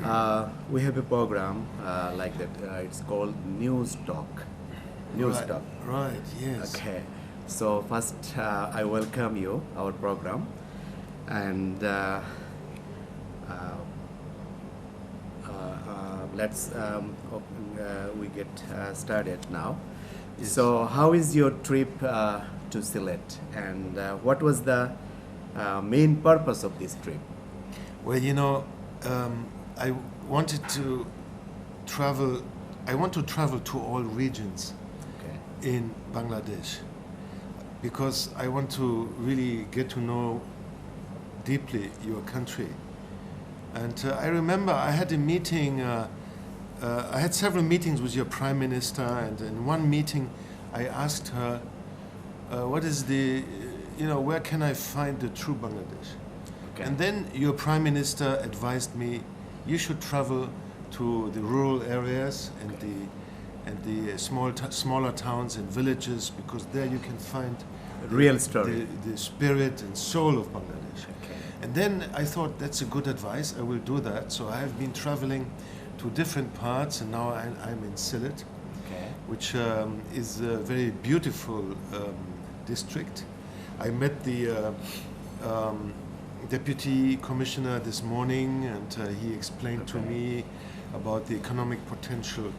We have a program like that. It's called News Talk. News Right, Talk. right, yes. Okay. So first, I welcome you our program, and let's we get started now. Yes. So, how is your trip to Sylhet, and what was the main purpose of this trip? Well, I wanted to travel, I want to travel to all regions Okay. in Bangladesh because I want to really get to know deeply your country. And I remember I had a meeting, I had several meetings with your prime minister, and in one meeting I asked her, what is where can I find the true Bangladesh? Okay. And then your prime minister advised me, you should travel to the rural areas and the smaller towns and villages, because there you can find Real story. the spirit and soul of Bangladesh. Okay. And then I thought that's a good advice. I will do that. So I have been traveling to different parts, and now I'm in Sylhet, Okay. which is a very beautiful district. I met the deputy commissioner this morning, and he explained to Okay. me about the economic potential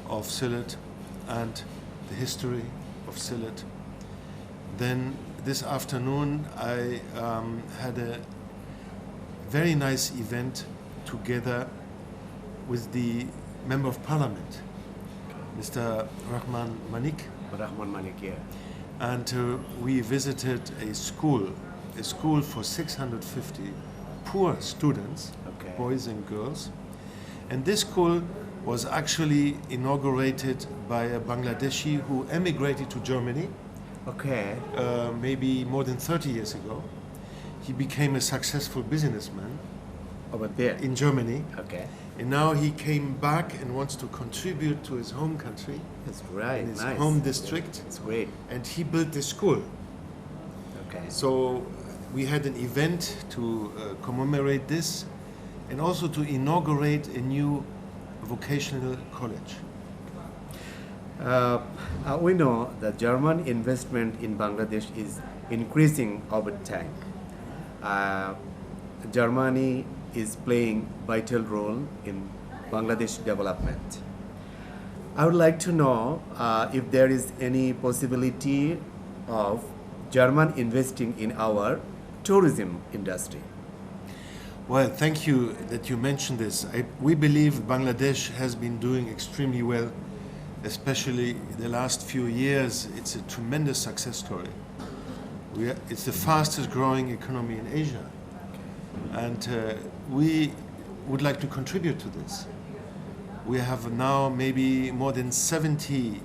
of Sylhet and the history of Sylhet. Then this afternoon I had a very nice event together with the Member of Parliament, Mr. Rahman Manik, Rahman Manik, yeah. and we visited a school for 650 poor students, Okay. boys and girls. And this school was actually inaugurated by a Bangladeshi who emigrated to Germany Okay. maybe more than 30 years ago. He became a successful businessman Over there. in Germany, Okay. and now he came back and wants to contribute to his home country, That's right. in his Nice. home district, It's great. and he built this school. Okay. So we had an event to commemorate this, and also to inaugurate a new vocational college. We know the German investment in Bangladesh is increasing over time. Germany is playing vital role in Bangladesh development. I would like to know if there is any possibility of German investing in our tourism industry. Well, thank you that you mentioned this. We believe Bangladesh has been doing extremely well, especially the last few years. It's a tremendous success story. It's the fastest growing economy in Asia. And we would like to contribute to this. We have now maybe more than 70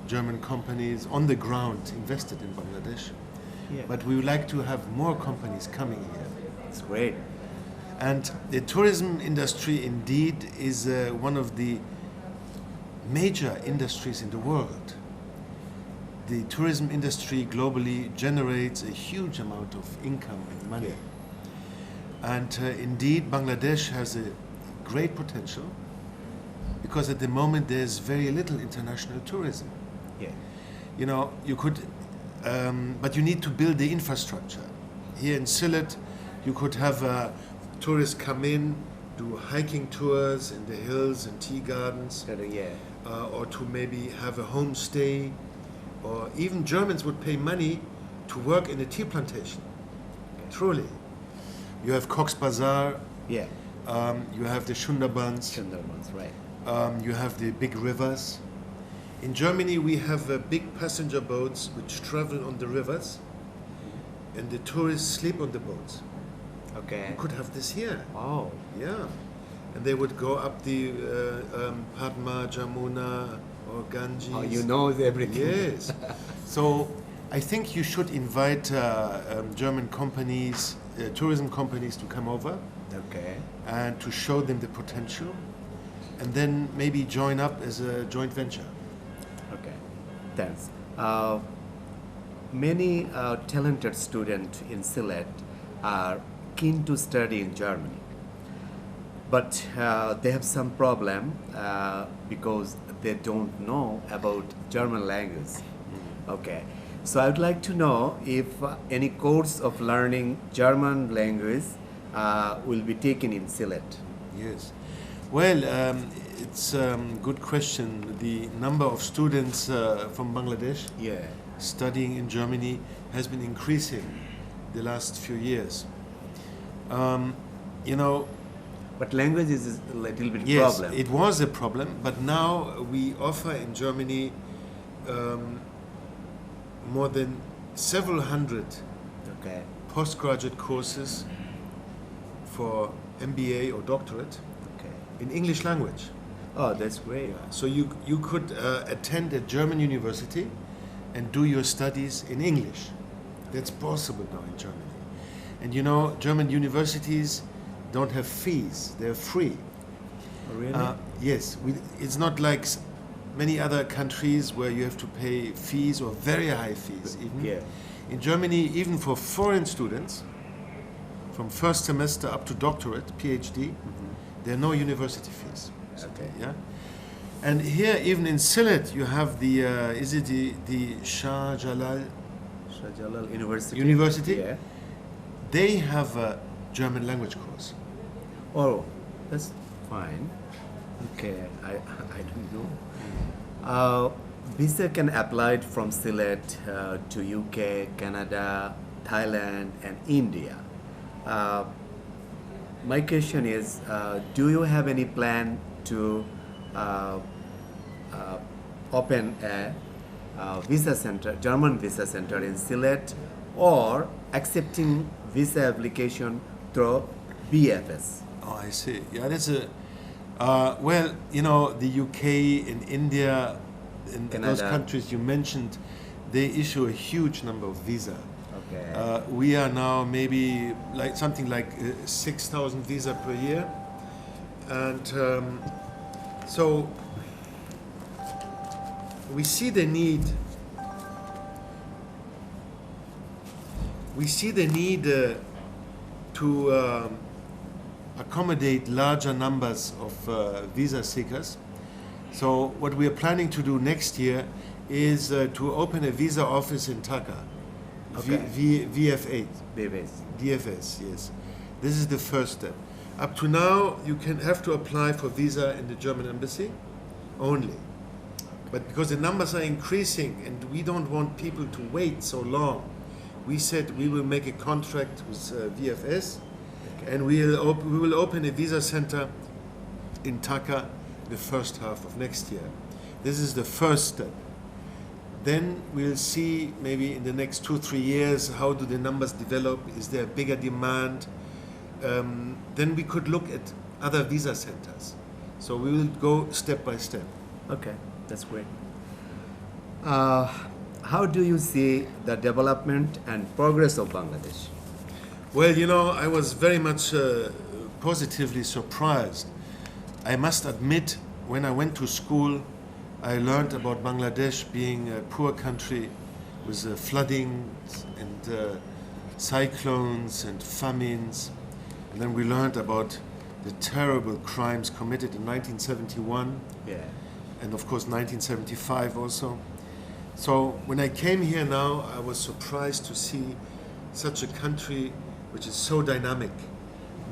German companies on the ground invested in Bangladesh. Yeah. But we would like to have more companies coming here. It's great. And the tourism industry indeed is one of the major industries in the world. The tourism industry globally generates a huge amount of income and money. And indeed, Bangladesh has a great potential, because at the moment there's very little international tourism. Yeah. You know, you could, but you need to build the infrastructure. Here in Sylhet, you could have tourists come in, do hiking tours in the hills and tea gardens, Yeah. or to maybe have a homestay, or even Germans would pay money to work in a tea plantation. Truly. You have Cox's Bazar, Yeah. you have the Sundarbans, Sundarbans, right. you have the big rivers. In Germany, we have big passenger boats which travel on the rivers, and the tourists sleep on the boats. Okay. You could have this here, Oh. yeah. And they would go up the Padma, Jamuna, or Ganges. Oh, you know everything. Yes. So I think you should invite German companies, tourism companies, to come over Okay. and to show them the potential, and then maybe join up as a joint venture. Okay. Thanks. Many talented students in Sylhet are keen to study in Germany. but they have some problem because they don't know about German language. Okay, so I would like to know if any course of learning German language will be taken in Sylhet. Yes. Well, it's a good question. The number of students from Bangladesh Yeah. studying in Germany has been increasing the last few years. You know, But language is a little bit yes, problem. it was a problem, but now we offer in Germany more than several hundred Okay. postgraduate courses for MBA or doctorate Okay. in English language. Oh, that's great. So you could attend a German university and do your studies in English. That's possible now in Germany. And you know, German universities don't have fees; they're free. Oh, really? Yes, it's not like many other countries where you have to pay fees or very high fees. Even Yeah. in Germany, even for foreign students, from first semester up to doctorate, PhD, there are no university fees. Okay. Yeah, and here even in Sylhet you have the is it the Shah Jalal Shah Jalal University. University? Yeah. They have a German language course. Oh, that's fine. Okay, I don't know. Visa can apply from Sylhet to UK, Canada, Thailand, and India. My question is, do you have any plan to open a visa center, German visa center in Sylhet, or accepting visa application through BFS? Oh, I see. Yeah, that's a well, you know, the UK and India and those Canada. countries you mentioned, they issue a huge number of visa. Okay. We are now maybe like something like 6,000 visa per year, and so we see the need. We see the need to accommodate larger numbers of visa seekers. So what we are planning to do next year is to open a visa office in Dhaka. Okay. VF8, BFS. DFS, yes. This is the first step. Up to now, you have to apply for visa in the German embassy only. But because the numbers are increasing and we don't want people to wait so long, we said we will make a contract with VFS, and we will open a visa center in Dhaka the first half of next year. This is the first step. Then we'll see maybe in the next 2-3 years how do the numbers develop. Is there a bigger demand? Then we could look at other visa centers. So we will go step by step. Okay, that's great. How do you see the development and progress of Bangladesh? Well, you know, I was very much positively surprised. I must admit, when I went to school, I learned about Bangladesh being a poor country with flooding and cyclones and famines. And then we learned about the terrible crimes committed in 1971 Yeah. and of course 1975 also. So when I came here now, I was surprised to see such a country which is so dynamic,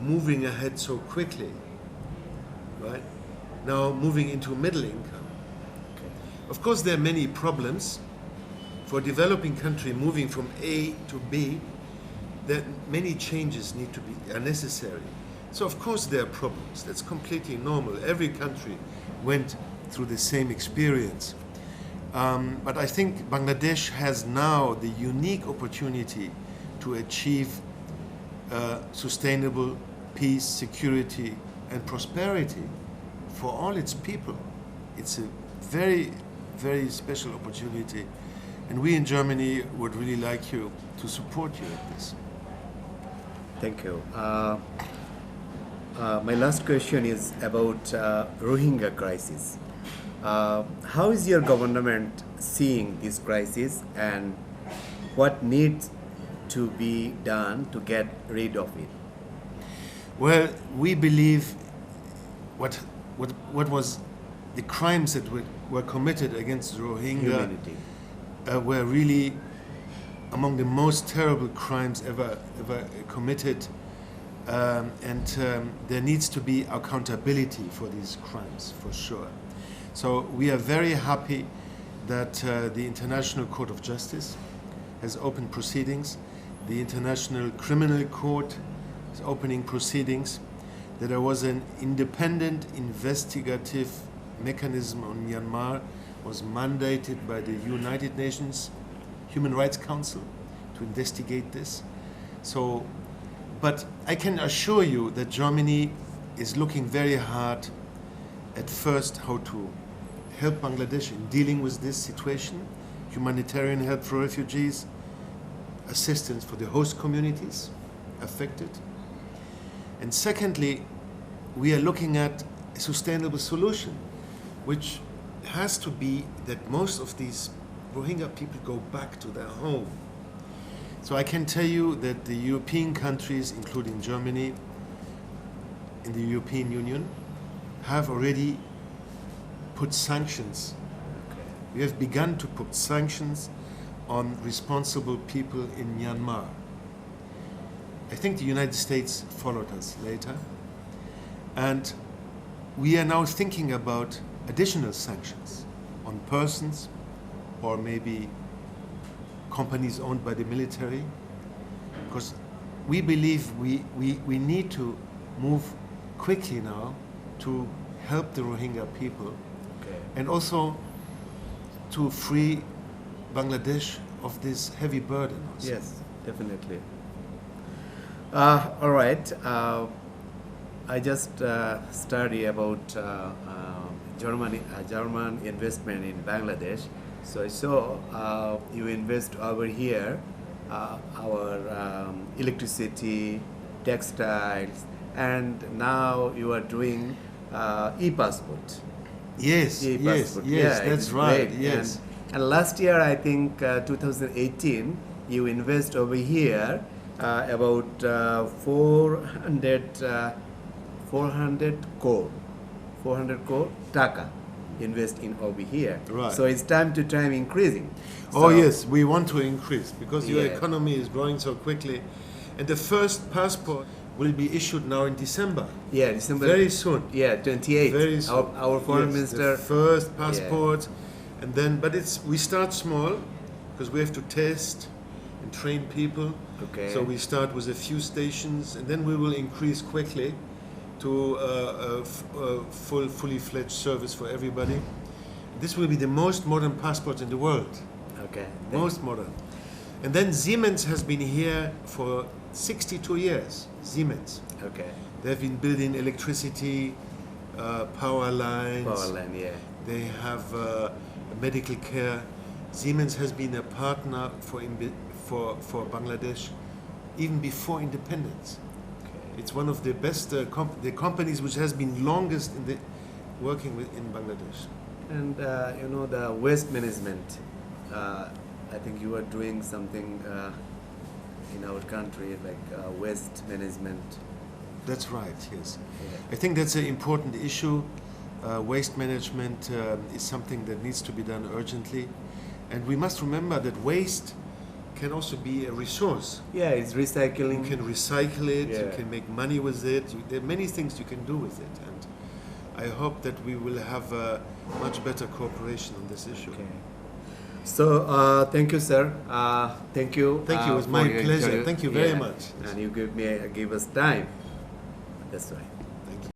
moving ahead so quickly, right? Now moving into middle income. Of course, there are many problems. For a developing country moving from A to B, that many changes are necessary. So of course there are problems. That's completely normal. Every country went through the same experience. But I think Bangladesh has now the unique opportunity to achieve sustainable peace, security, and prosperity for all its people. It's a very, very special opportunity, and we in Germany would really like you to support you in this. Thank you. My last question is about Rohingya crisis. How is your government seeing this crisis, and what needs to be done to get rid of it? Well, we believe what was the crimes that were committed against the Rohingya Humanity. were really among the most terrible crimes ever committed, and there needs to be accountability for these crimes, for sure. So we are very happy that the International Court of Justice has opened proceedings. The International Criminal Court is opening proceedings. That there was an independent investigative mechanism on Myanmar, was mandated by the United Nations Human Rights Council to investigate this. So, but I can assure you that Germany is looking very hard at first how to help Bangladesh in dealing with this situation, humanitarian help for refugees, assistance for the host communities affected. And secondly, we are looking at a sustainable solution, which has to be that most of these Rohingya people go back to their home. So I can tell you that the European countries, including Germany, in the European Union, have already put sanctions. We have begun to put sanctions on responsible people in Myanmar. I think the United States followed us later. And we are now thinking about additional sanctions on persons or maybe companies owned by the military, because we believe we need to move quickly now to help the Rohingya people, and also to free Bangladesh of this heavy burden also. Yes, definitely. All right. I just study about German investment in Bangladesh. So I saw you invest over here, our electricity, textiles, and now you are doing e-passport. Yes, yes, Yeah, that's it's right. great. Yes. And last year, I think 2018, you invest over here about 400 crore taka invest in over here. Right. So it's time to time increasing. Oh So- yes, we want to increase because your Yeah. economy is growing so quickly, and the first passport will be issued now in December. Yeah, December. Very soon. Yeah, 28. Very soon. Our foreign Yes, minister. the first passport, and then we start small because we have to test and train people. Okay. So we start with a few stations, and then we will increase quickly to a fully fledged service for everybody. This will be the most modern passport in the world. Okay. Most modern. And then Siemens has been here for 62 years. Siemens. Okay. They've been building electricity, power lines. Power line, yeah. They have medical care. Siemens has been a partner for Bangladesh even before independence. Okay. It's one of the best the companies which has been longest working in Bangladesh. And the waste management. I think you are doing something in our country like waste management. That's right, yes. Yeah. I think that's an important issue. Waste management is something that needs to be done urgently. And we must remember that waste can also be a resource. Yeah, it's recycling. You can recycle it, you Yeah. can make money with it. There are many things you can do with it. And I hope that we will have a much better cooperation on this issue. Okay. So thank you, sir. Thank you. Thank you. It was for my your pleasure. interview. Thank you very Yeah. much. And you give us time. That's right.